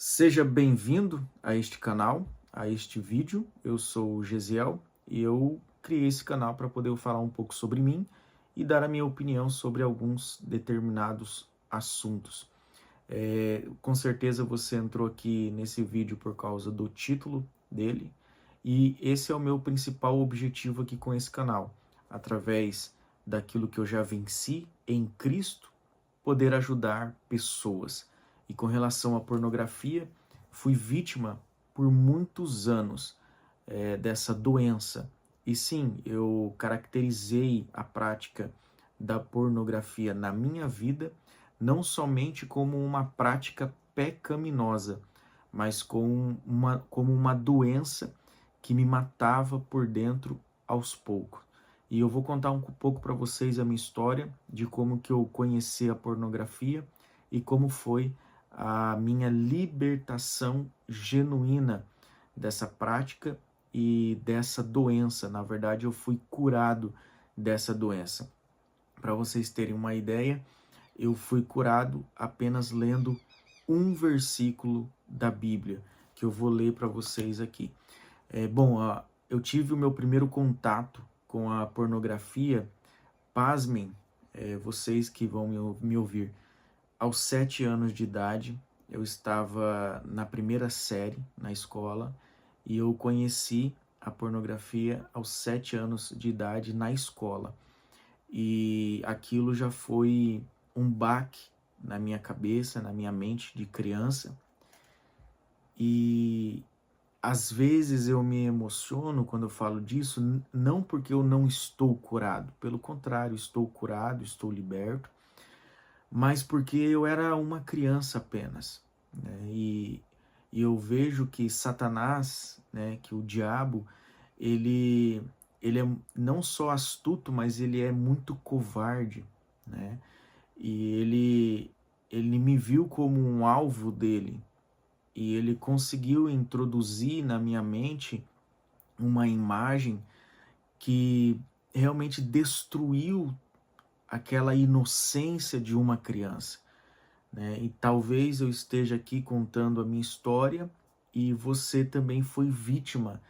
Seja bem-vindo a este canal, a este vídeo. Eu sou o Gesiel e eu criei esse canal para poder falar um pouco sobre mim e dar a minha opinião sobre alguns determinados assuntos. Com certeza você entrou aqui nesse vídeo por causa do título dele e esse é o meu principal objetivo aqui com esse canal, através daquilo que eu já venci em Cristo, poder ajudar pessoas. E com relação à pornografia, fui vítima por muitos anos dessa doença. E sim, eu caracterizei a prática da pornografia na minha vida não somente como uma prática pecaminosa, mas como uma doença que me matava por dentro aos poucos. E eu vou contar um pouco para vocês a minha história de como que eu conheci a pornografia e como foi a minha libertação genuína dessa prática e dessa doença. Na verdade, eu fui curado dessa doença. Para vocês terem uma ideia, eu fui curado apenas lendo um versículo da Bíblia, que eu vou ler para vocês aqui. Eu tive o meu primeiro contato com a pornografia, pasmem, vocês que vão me ouvir, aos 7 anos de idade. Eu estava na primeira série na escola e eu conheci a pornografia aos 7 anos de idade na escola. E aquilo já foi um baque na minha cabeça, na minha mente de criança. E às vezes eu me emociono quando eu falo disso, não porque eu não estou curado, pelo contrário, estou curado, estou liberto, mas porque eu era uma criança apenas, né? E eu vejo que Satanás, né, que o diabo, ele é não só astuto, mas ele é muito covarde, né? E ele me viu como um alvo dele, e ele conseguiu introduzir na minha mente uma imagem que realmente destruiu aquela inocência de uma criança, né? E talvez eu esteja aqui contando a minha história e você também foi vítima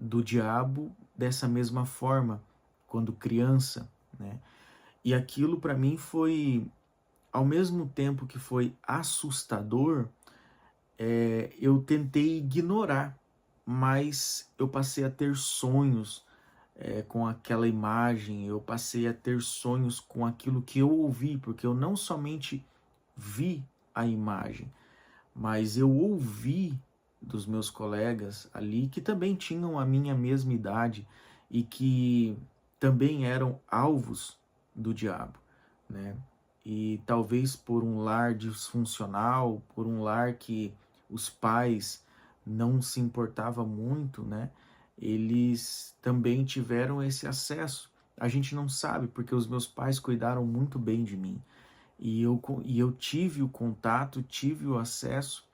do diabo dessa mesma forma, quando criança, né? E aquilo para mim foi, ao mesmo tempo que foi assustador, eu tentei ignorar, mas eu passei a ter sonhos com aquela imagem, eu passei a ter sonhos com aquilo que eu ouvi, porque eu não somente vi a imagem, mas eu ouvi dos meus colegas ali que também tinham a minha mesma idade e que também eram alvos do diabo, né? E talvez por um lar disfuncional, por um lar que os pais não se importavam muito, né? Eles também tiveram esse acesso. A gente não sabe, porque os meus pais cuidaram muito bem de mim. E eu tive o contato, tive o acesso,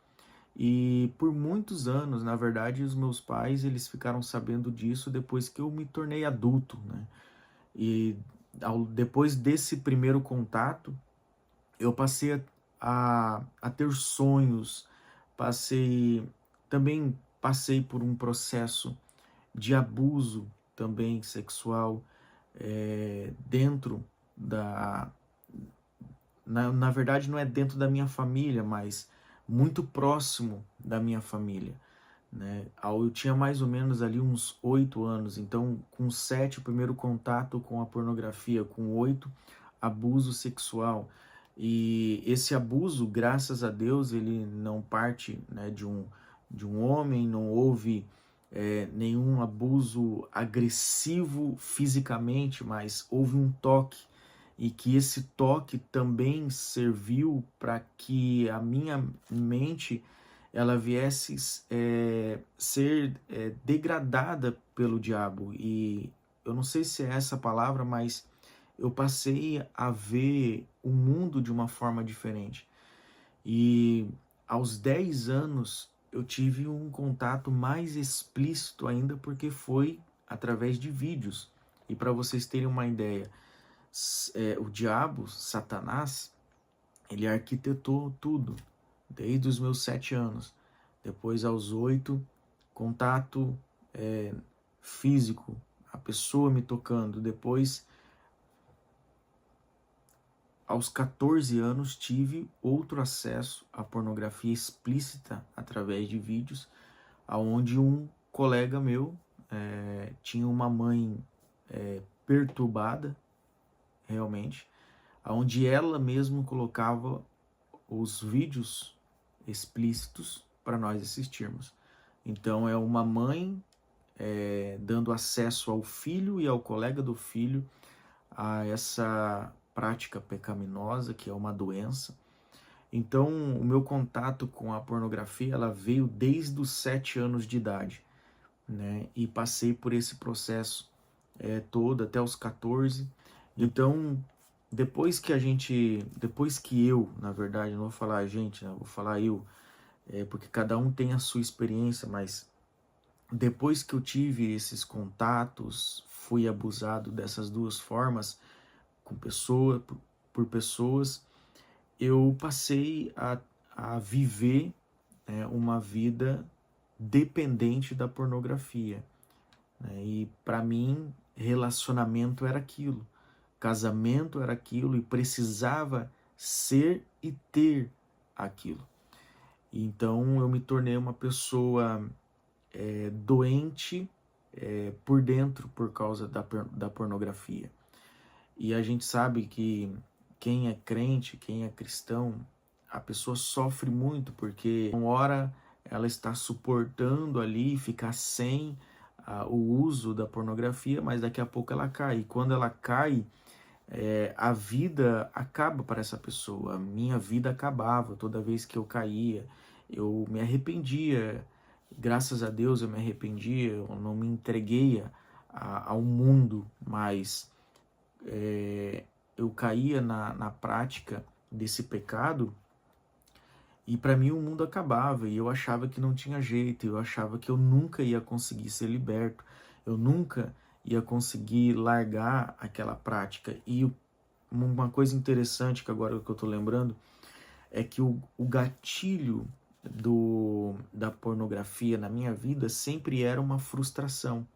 e por muitos anos, na verdade, os meus pais, eles ficaram sabendo disso depois que eu me tornei adulto, né? E depois desse primeiro contato, eu passei a ter sonhos, passei também passei por um processo de abuso também sexual dentro da na verdade não é dentro da minha família, mas muito próximo da minha família, né? Eu tinha mais ou menos ali uns 8 anos, então com 7 o primeiro contato com a pornografia, com 8 abuso sexual. E esse abuso, graças a Deus, ele não parte, né, de um homem, não houve nenhum abuso agressivo fisicamente, mas houve um toque, e que esse toque também serviu para que a minha mente ela viesse ser degradada pelo diabo. E eu não sei se é essa palavra, mas eu passei a ver o mundo de uma forma diferente. E aos 10 anos eu tive um contato mais explícito ainda, porque foi através de vídeos. E para vocês terem uma ideia, o diabo, Satanás, ele arquitetou tudo, desde os meus 7 anos. Depois, aos 8, contato físico, a pessoa me tocando. Depois, aos 14 anos, tive outro acesso à pornografia explícita através de vídeos, onde um colega meu tinha uma mãe perturbada, realmente, onde ela mesma colocava os vídeos explícitos para nós assistirmos. Então é uma mãe dando acesso ao filho e ao colega do filho a essa prática pecaminosa, que é uma doença. Então o meu contato com a pornografia, ela veio desde os 7 anos de idade, né? E passei por esse processo todo até os 14. Então, depois que eu, na verdade, não vou falar a gente, né? Vou falar eu, porque cada um tem a sua experiência, mas depois que eu tive esses contatos, fui abusado dessas duas formas, com por pessoas, eu passei a viver uma vida dependente da pornografia, né? E para mim, relacionamento era aquilo, casamento era aquilo, e precisava ser e ter aquilo. Então eu me tornei uma pessoa doente por dentro por causa da pornografia. E a gente sabe que quem é crente, quem é cristão, a pessoa sofre muito, porque uma hora ela está suportando ali ficar sem o uso da pornografia, mas daqui a pouco ela cai. E quando ela cai, a vida acaba para essa pessoa. A minha vida acabava toda vez que eu caía. Eu me arrependia. Graças a Deus eu me arrependia. Eu não me entreguei ao mundo, mas eu caía na prática desse pecado, e para mim o mundo acabava, e eu achava que não tinha jeito, eu achava que eu nunca ia conseguir ser liberto, eu nunca ia conseguir largar aquela prática. E uma coisa interessante que agora que eu tô lembrando é que o gatilho da pornografia na minha vida sempre era uma frustração.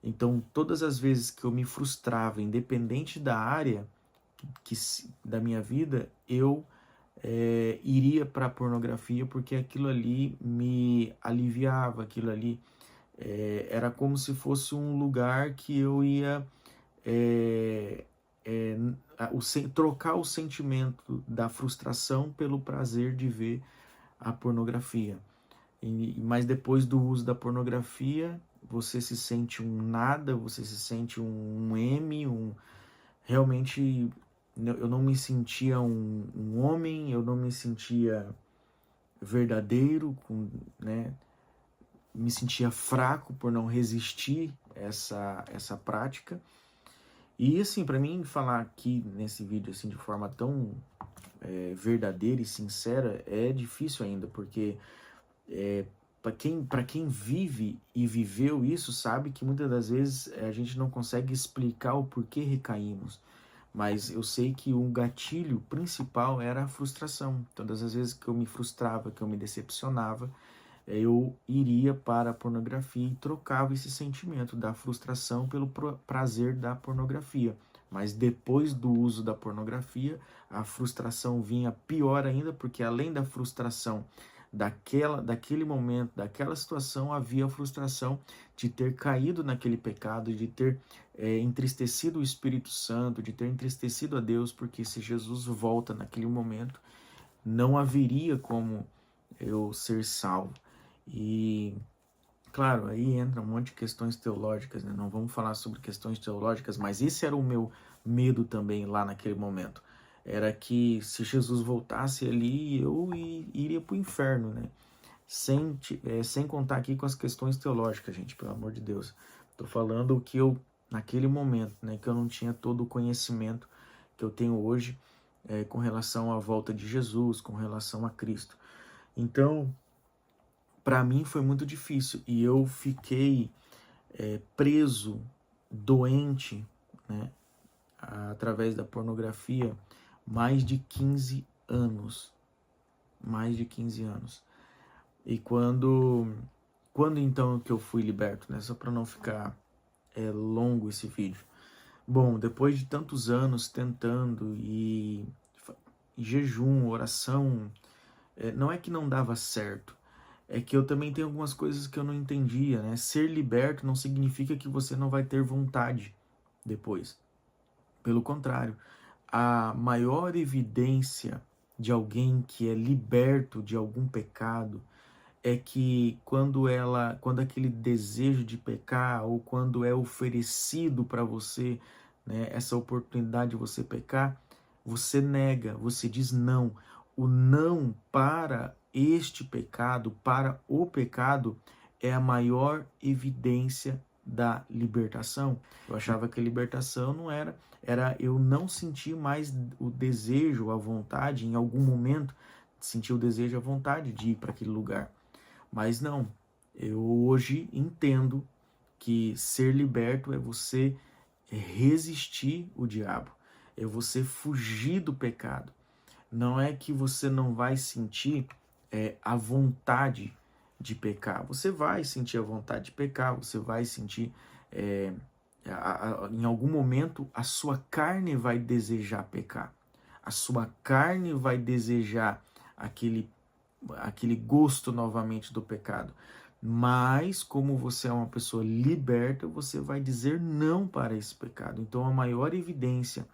Então, todas as vezes que eu me frustrava, independente da área da minha vida, eu iria para a pornografia, porque aquilo ali me aliviava, aquilo ali era como se fosse um lugar que eu ia trocar o sentimento da frustração pelo prazer de ver a pornografia. Mas depois do uso da pornografia, você se sente um nada, você se sente um M, realmente eu não me sentia um homem, eu não me sentia verdadeiro, né? Me sentia fraco por não resistir essa prática. E assim, para mim falar aqui nesse vídeo assim de forma tão verdadeira e sincera é difícil ainda, porque para quem vive e viveu isso, sabe que muitas das vezes a gente não consegue explicar o porquê recaímos. Mas eu sei que um gatilho principal era a frustração. Todas as vezes que eu me frustrava, que eu me decepcionava, eu iria para a pornografia e trocava esse sentimento da frustração pelo prazer da pornografia. Mas depois do uso da pornografia, a frustração vinha pior ainda, porque além da frustração daquele momento, daquela situação, havia a frustração de ter caído naquele pecado, de ter entristecido o Espírito Santo, de ter entristecido a Deus, porque se Jesus volta naquele momento, não haveria como eu ser salvo. E, claro, aí entra um monte de questões teológicas, né? Não vamos falar sobre questões teológicas, mas esse era o meu medo também lá naquele momento. Era que se Jesus voltasse ali, eu iria para o inferno, né? Sem contar aqui com as questões teológicas, gente, pelo amor de Deus. Estou falando o que eu, naquele momento, né, que eu não tinha todo o conhecimento que eu tenho hoje com relação à volta de Jesus, com relação a Cristo. Então, para mim foi muito difícil, e eu fiquei preso, doente, né, através da pornografia, mais de 15 anos. mais de 15 anos. E quando então que eu fui liberto, né? Só para não ficar longo esse vídeo. Bom, depois de tantos anos tentando e jejum, oração, não é que não dava certo, é que eu também tenho algumas coisas que eu não entendia, né? Ser liberto não significa que você não vai ter vontade depois. Pelo contrário, a maior evidência de alguém que é liberto de algum pecado é que quando aquele desejo de pecar ou quando é oferecido para você, né, essa oportunidade de você pecar, você nega, você diz não. O não para este pecado, para o pecado, é a maior evidência da libertação. Eu achava que a libertação não era eu não sentir mais o desejo, a vontade, em algum momento, sentir o desejo, a vontade de ir para aquele lugar. Mas não, eu hoje entendo que ser liberto é você resistir o diabo, é você fugir do pecado. Não é que você não vai sentir a vontade de pecar. Você vai sentir a vontade de pecar, você vai sentir, em algum momento, a sua carne vai desejar pecar. A sua carne vai desejar aquele gosto novamente do pecado. Mas, como você é uma pessoa liberta, você vai dizer não para esse pecado. Então, a maior evidência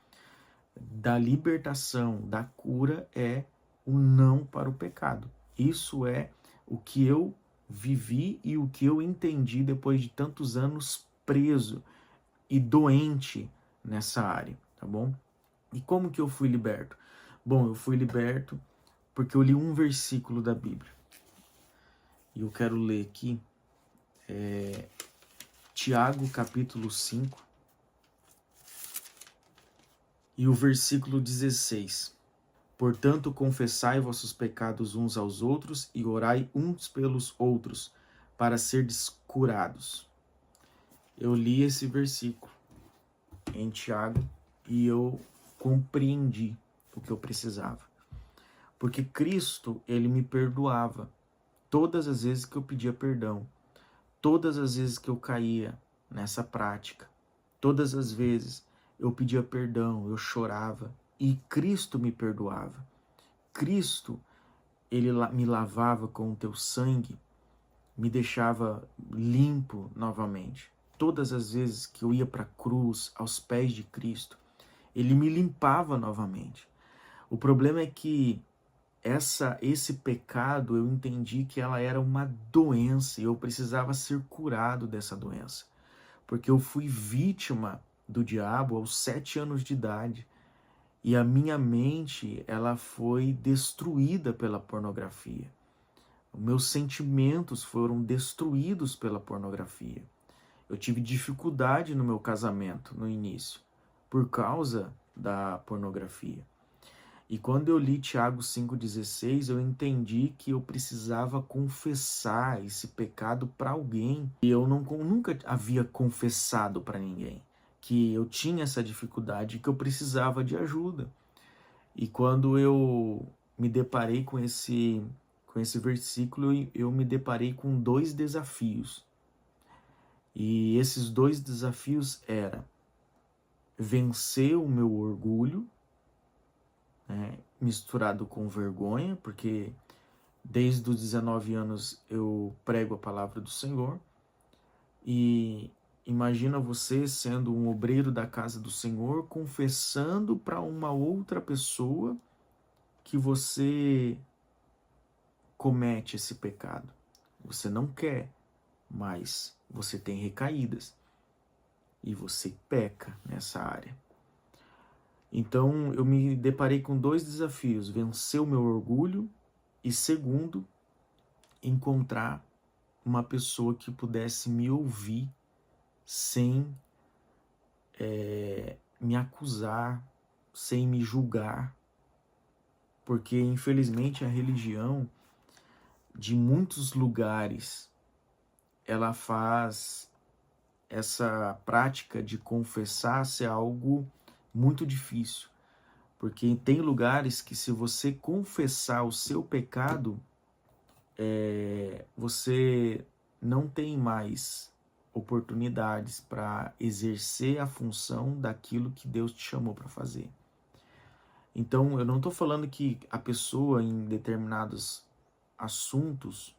da libertação, da cura, é o não para o pecado. Isso é o que eu vivi e o que eu entendi depois de tantos anos preso e doente nessa área, tá bom? E como que eu fui liberto? Bom, eu fui liberto porque eu li um versículo da Bíblia. E eu quero ler aqui Tiago, capítulo 5, e o versículo 16. Portanto, confessai vossos pecados uns aos outros e orai uns pelos outros, para serdes curados. Eu li esse versículo em Tiago e eu compreendi o que eu precisava. Porque Cristo, ele me perdoava todas as vezes que eu pedia perdão, todas as vezes que eu caía nessa prática, todas as vezes eu pedia perdão, eu chorava e Cristo me perdoava. Cristo, ele me lavava com o teu sangue, me deixava limpo novamente. Todas as vezes que eu ia para a cruz, aos pés de Cristo, ele me limpava novamente. O problema é que esse pecado, eu entendi que ela era uma doença e eu precisava ser curado dessa doença. Porque eu fui vítima do diabo aos 7 anos de idade e a minha mente, ela foi destruída pela pornografia. Os meus sentimentos foram destruídos pela pornografia. Eu tive dificuldade no meu casamento no início por causa da pornografia. E quando eu li Tiago 5,16, eu entendi que eu precisava confessar esse pecado para alguém. E eu nunca havia confessado para ninguém que eu tinha essa dificuldade e que eu precisava de ajuda. E quando eu me deparei com esse versículo, eu me deparei com 2 desafios. E esses 2 desafios eram vencer o meu orgulho, misturado com vergonha, porque desde os 19 anos eu prego a palavra do Senhor, e imagina você sendo um obreiro da casa do Senhor, confessando para uma outra pessoa que você comete esse pecado. Você não quer, mas você tem recaídas, e você peca nessa área. Então, eu me deparei com 2 desafios: vencer o meu orgulho e, segundo, encontrar uma pessoa que pudesse me ouvir sem me acusar, sem me julgar. Porque, infelizmente, a religião de muitos lugares, ela faz essa prática de confessar ser algo muito difícil, Porque tem lugares que, se você confessar o seu pecado, você não tem mais oportunidades para exercer a função daquilo que Deus te chamou para fazer. Então, eu não estou falando que a pessoa, em determinados assuntos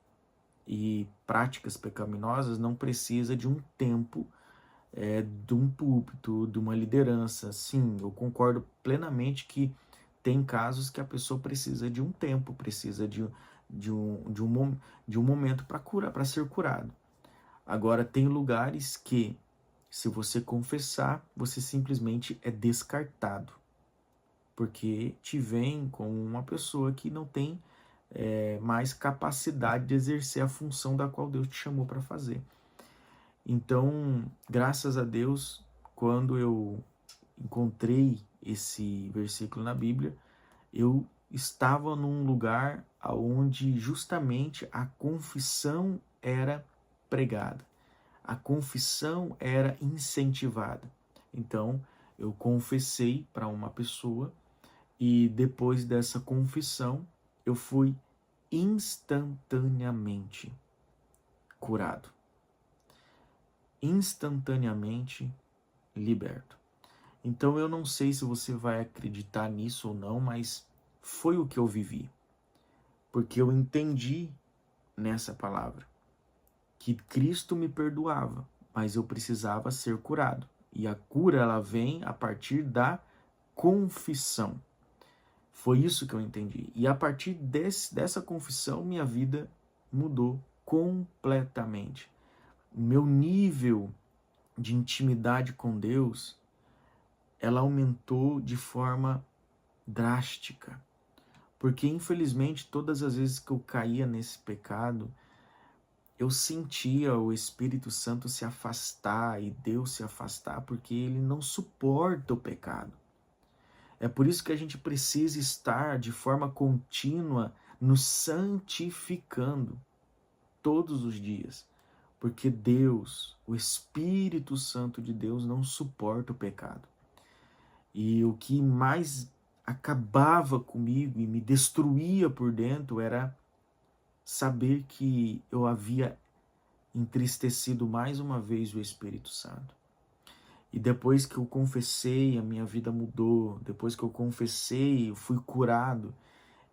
e práticas pecaminosas, não precisa de um tempo, de um púlpito, de uma liderança. Sim, eu concordo plenamente que tem casos que a pessoa precisa de um tempo, precisa de um momento para ser curado. Agora, tem lugares que, se você confessar, você simplesmente é descartado, porque te veem como uma pessoa que não tem mais capacidade de exercer a função da qual Deus te chamou para fazer. Então, graças a Deus, quando eu encontrei esse versículo na Bíblia, eu estava num lugar onde justamente a confissão era pregada, a confissão era incentivada. Então, eu confessei para uma pessoa e depois dessa confissão, eu fui instantaneamente curado, instantaneamente liberto. Então, eu não sei se você vai acreditar nisso ou não, mas foi o que eu vivi, porque eu entendi nessa palavra que Cristo me perdoava, mas eu precisava ser curado. E a cura, ela vem a partir da confissão. Foi isso que eu entendi. E a partir dessa confissão, minha vida mudou completamente. Meu nível de intimidade com Deus, ela aumentou de forma drástica. Porque, infelizmente, todas as vezes que eu caía nesse pecado, eu sentia o Espírito Santo se afastar e Deus se afastar, porque ele não suporta o pecado. É por isso que a gente precisa estar de forma contínua nos santificando todos os dias, porque Deus, o Espírito Santo de Deus, não suporta o pecado. E o que mais acabava comigo e me destruía por dentro era saber que eu havia entristecido mais uma vez o Espírito Santo. E depois que eu confessei, a minha vida mudou. Depois que eu confessei, eu fui curado.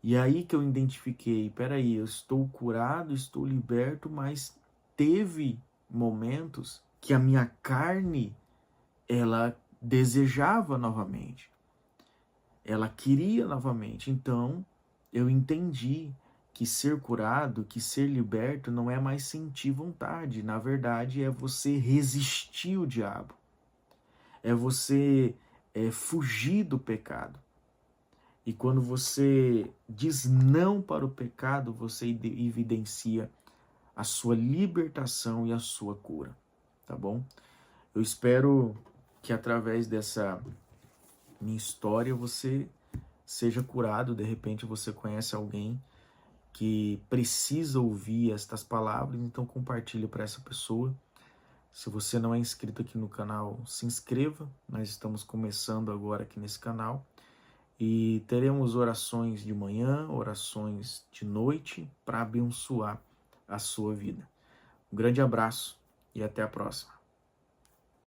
E aí que eu identifiquei, peraí, eu estou curado, estou liberto, mas teve momentos que a minha carne, ela desejava novamente. Ela queria novamente. Então, eu entendi que ser curado, que ser liberto não é mais sentir vontade. Na verdade, é você resistir o diabo. É você fugir do pecado. E quando você diz não para o pecado, você evidencia a sua libertação e a sua cura, tá bom? Eu espero que através dessa minha história você seja curado. De repente você conhece alguém que precisa ouvir estas palavras, então compartilhe para essa pessoa. Se você não é inscrito aqui no canal, se inscreva. Nós estamos começando agora aqui nesse canal. E teremos orações de manhã, orações de noite, para abençoar a sua vida. Um grande abraço e até a próxima.